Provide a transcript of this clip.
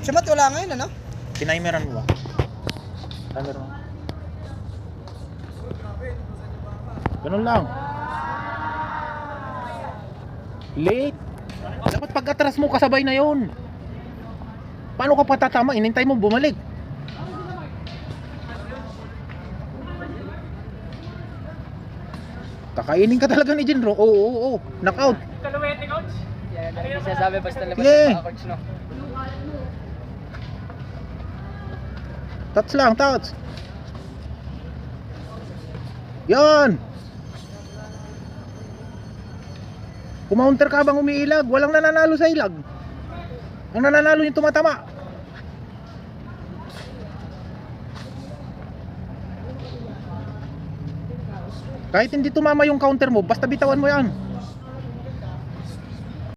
Siya wala ngayon, ano? Tinimeran mo ba? Timer mo. Ganun lang. Late. Dapat pag atras mo kasabay na yon. Paano ka patatama? Inintay mo bumalik. Kakainin ka talaga ni Jinro. Oo. Knockout. Kaluwete, coach. Yan, ano yung sinasabi basta labas Yeah. ng coach, no? Touch lang, touch. Yan. Kumounter ka bang umiilag? Walang nananalo sa ilag. Ang nananalo yung tumatama. Kahit hindi tumama yung counter mo, basta bitawan mo yan.